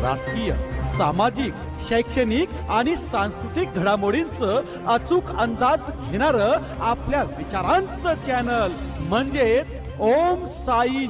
राजकीय, सामाजिक, शैक्षणिक आणि सांस्कृतिक घडामोडींचं अचूक अंदाज घेणारं आपल्या विचारांचं चॅनल म्हणजेच ओम साई.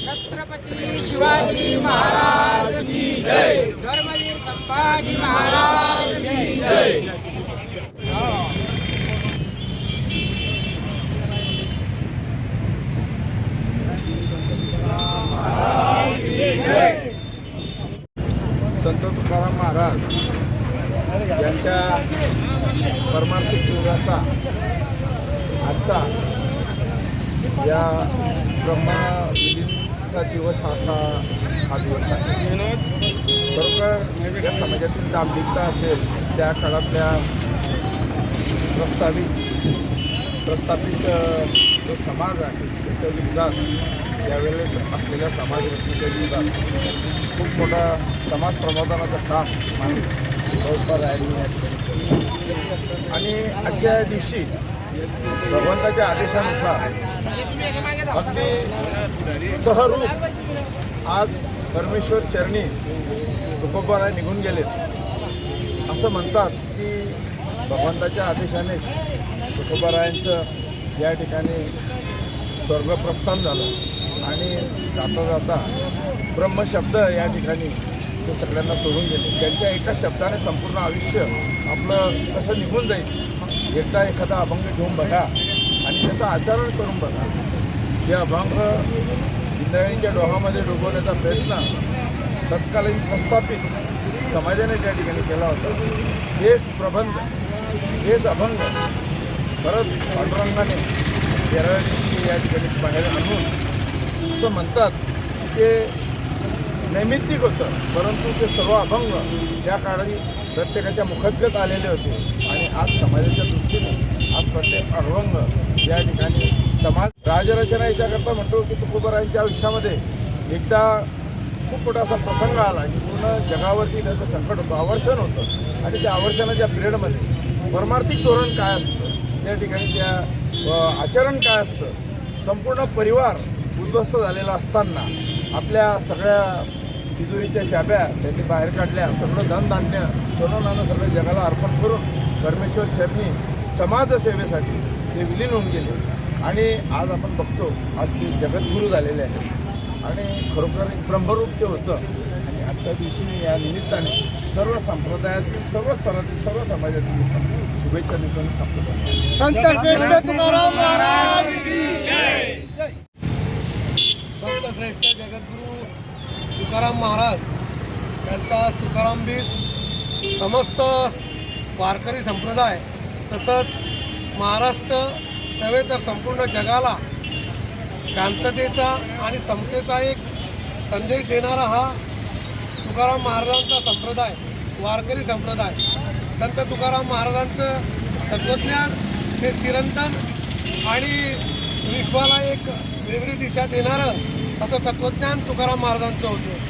छत्रपती शिवाजी महाराज की जय. धर्मवीर संभाजी महाराज की जय. संत तुकाराम महाराज यांच्या परमार्थिक जीवनाचा आजचा या ब्रह्मविलीनचा दिवस हा दिवस आहे. बरोबर या समाजातील दांभिकता असेल, त्या काळातल्या प्रस्थापित जो समाज आहे त्याच्या विरोधात यावेळेस असलेल्या समाज रचनेच्या विरोधात खूप मोठा समाज प्रबोधनाचं काम मानून राहिलेलं आहे. आणि आजच्या दिवशी भगवंताच्या आदेशानुसार अगदी सहरूप आज परमेश्वर चरणी तुकोबाराय निघून गेले. असं म्हणतात की भगवंताच्या आदेशानेच तुकोबारायांचं या ठिकाणी स्वर्गप्रस्थान झालं आणि जाता जाता ब्रह्मशब्द या ठिकाणी ते सगळ्यांना सोडून गेले. त्यांच्या एका शब्दाने संपूर्ण आयुष्य आपलं कसं निघून जाईल. एकदा एखादा अभंग घेऊन बघा आणि त्याचं आचरण करून बघा. हे अभंग इंद्रायणीच्या डोहामध्ये डुबवण्याचा प्रयत्न तत्कालीन प्रस्थापित समाजाने त्या ठिकाणी केला होता. हेच प्रबंध, हेच अभंग परत पांडुरंगाने 13व्या दिवशी या ठिकाणी बाहेर आणून असं म्हणतात ते नैमित्तिक होतं, परंतु ते सर्व अभंग त्या काळी प्रत्येकाच्या मुखद्गत आलेले होते. आणि आज समाजाच्या दृष्टीने आज प्रत्येक अभंग या ठिकाणी समाज राजरचना याच्याकरता म्हणतो की तुकोबारायांच्या आयुष्यामध्ये एकदा खूप मोठा असा प्रसंग आला की पूर्ण जगावरती त्याचं संकट होतं, आवर्षण होतं. आणि त्या आवर्षणाच्या पिरियडमध्ये परमार्थिक धोरण काय असतं, त्या ठिकाणी त्या आचरण काय असतं, संपूर्ण परिवार उद्ध्वस्त झालेला असताना आपल्या सगळ्या तिजोरीच्या चाब्या त्यांनी बाहेर काढल्या, सगळं धनधान्य सोनं नाणं सगळं जगाला अर्पण करून परमेश्वर चरणी समाजसेवेसाठी ते विलीन होऊन गेले. आणि आज आपण बघतो आज ते जगद्गुरू झालेले आहेत आणि खरोखर एक ब्रह्मरूप ते होतं. आणि आजच्या दिवशी मी या निमित्ताने सर्व संप्रदायातील, सर्व स्तरातील, सर्व समाजातील लोकांना शुभेच्छा देतो. संत श्रेष्ठ तुकाराम महाराज की जय. संत श्रेष्ठ जगद्गुरू तुकाराम महाराज यांचा तुकारामबीर समस्त वारकरी संप्रदाय तसंच महाराष्ट्र नव्हे तर संपूर्ण जगाला शांततेचा आणि समतेचा एक संदेश देणारा हा तुकाराम महाराजांचा संप्रदाय, वारकरी संप्रदाय. संत तुकाराम महाराजांचं तत्त्वज्ञान हे चिरंतन आणि विश्वाला एक वेगळी दिशा देणारं असं तत्त्वज्ञान तुकाराम महाराजांचं होतं.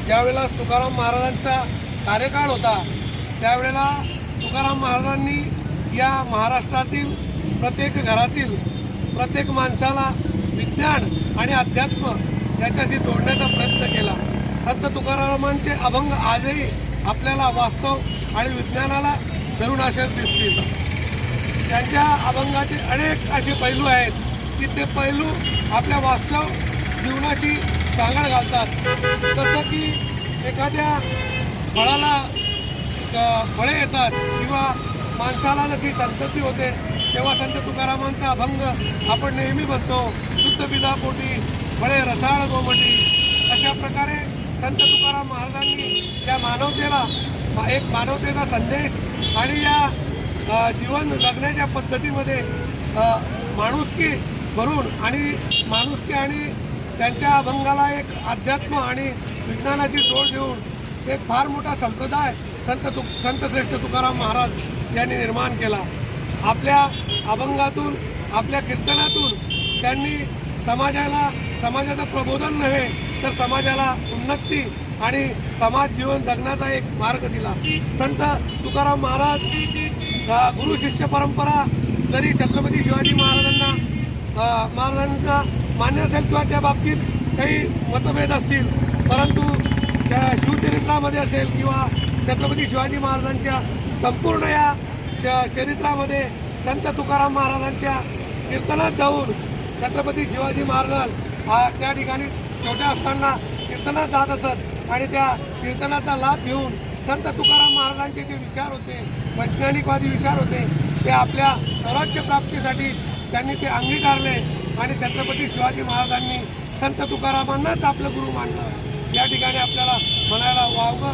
ज्यावेळेला तुकाराम महाराजांचा कार्यकाळ होता त्यावेळेला तुकाराम महाराजांनी या महाराष्ट्रातील प्रत्येक घरातील प्रत्येक माणसाला विज्ञान आणि अध्यात्म याच्याशी जोडण्याचा प्रयत्न केला. संत तुकारामांचे अभंग आजही आपल्याला वास्तव आणि विज्ञानाला धरून असे दिसतील. त्यांच्या अभंगाचे अनेक असे पैलू आहेत की ते पैलू आपल्या वास्तव जीवनाशी सांगड घालतात. जसं की एखाद्या फळाला फळे येतात किंवा माणसाला जशी संतती होते तेव्हा संत तुकारामांचा अभंग आपण नेहमी म्हणतो, शुद्ध बिदापोटी बळे रसाळ गोमटी. अशा प्रकारे संत तुकाराम महाराजांनी या मानवतेला एक मानवतेचा संदेश आणि या जीवन जगण्याच्या पद्धतीमध्ये माणुसकी भरून आणि माणुसकी आणि त्यांच्या अभंगाला एक अध्यात्म आणि विज्ञानाची जोड देऊन एक फार मोठा संप्रदाय संतश्रेष्ठ तुकाराम महाराज यांनी निर्माण केला. आपल्या अभंगातून आपल्या कीर्तनातून त्यांनी समाजाचं प्रबोधन नव्हे तर समाजाला उन्नती आणि समाज जीवन जगण्याचा एक मार्ग दिला. संत तुकाराम महाराज गुरु शिष्य परंपरा जरी छत्रपती शिवाजी महाराजांना मान्य असेल किंवा त्या बाबतीत काही मतभेद असतील, परंतु शिवचरित्रामध्ये असेल किंवा छत्रपती शिवाजी महाराजांच्या संपूर्ण या चरित्रामध्ये संत तुकाराम महाराजांच्या कीर्तनात जाऊन छत्रपती शिवाजी महाराज त्या ठिकाणी छोट्या असताना कीर्तनात जात असत आणि त्या कीर्तनाचा लाभ घेऊन संत तुकाराम महाराजांचे जे विचार होते, वैज्ञानिकवादी विचार होते, ते आपल्या स्वराज्य प्राप्तीसाठी त्यांनी ते अंगीकारले आणि छत्रपती शिवाजी महाराजांनी संत तुकारामांनाच आपलं गुरु मानलं. या ठिकाणी आपल्याला म्हणायला वावगं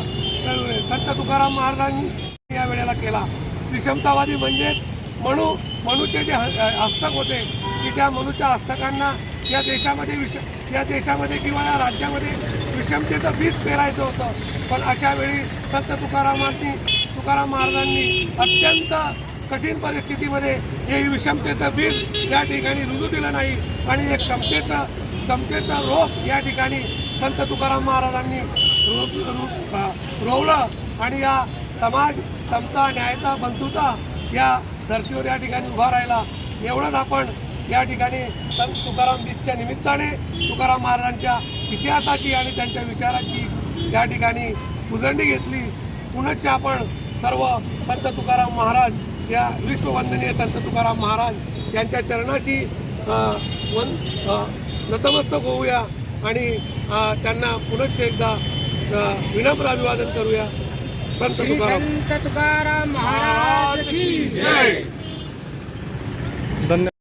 संत तुकाराम महाराजांनी या वेळेला केला. विषमतावादी म्हणजेच मनुचे जे हस्तक होते की त्या मनुच्या हस्तकांना या देशामध्ये किंवा या राज्यामध्ये विषमतेचं बीज पेरायचं होतं. पण अशा वेळी संत तुकाराम महाराजांनी अत्यंत कठीण परिस्थितीमध्ये हे विषमतेचं बीज या ठिकाणी रुजू दिलं नाही आणि एक समतेचं रोप या ठिकाणी संत तुकाराम महाराजांनी रोवलं आणि या समाज समता न्यायता बंधुता या धर्तीवर या ठिकाणी उभा राहिला. एवढंच आपण या ठिकाणी संत तुकाराम बीजच्या निमित्ताने तुकाराम महाराजांच्या इतिहासाची आणि त्यांच्या विचाराची या ठिकाणी उजळणी घेतली. पुनश्च आपण सर्व संत तुकाराम महाराज या विश्ववंदनीय संत तुकाराम महाराज यांच्या चरणाशी नतमस्तक होऊया आणि त्यांना पुनश्च एकदा विनम्र अभिवादन करूया. संत तुकाराम महाराज की जय. धन्यवाद.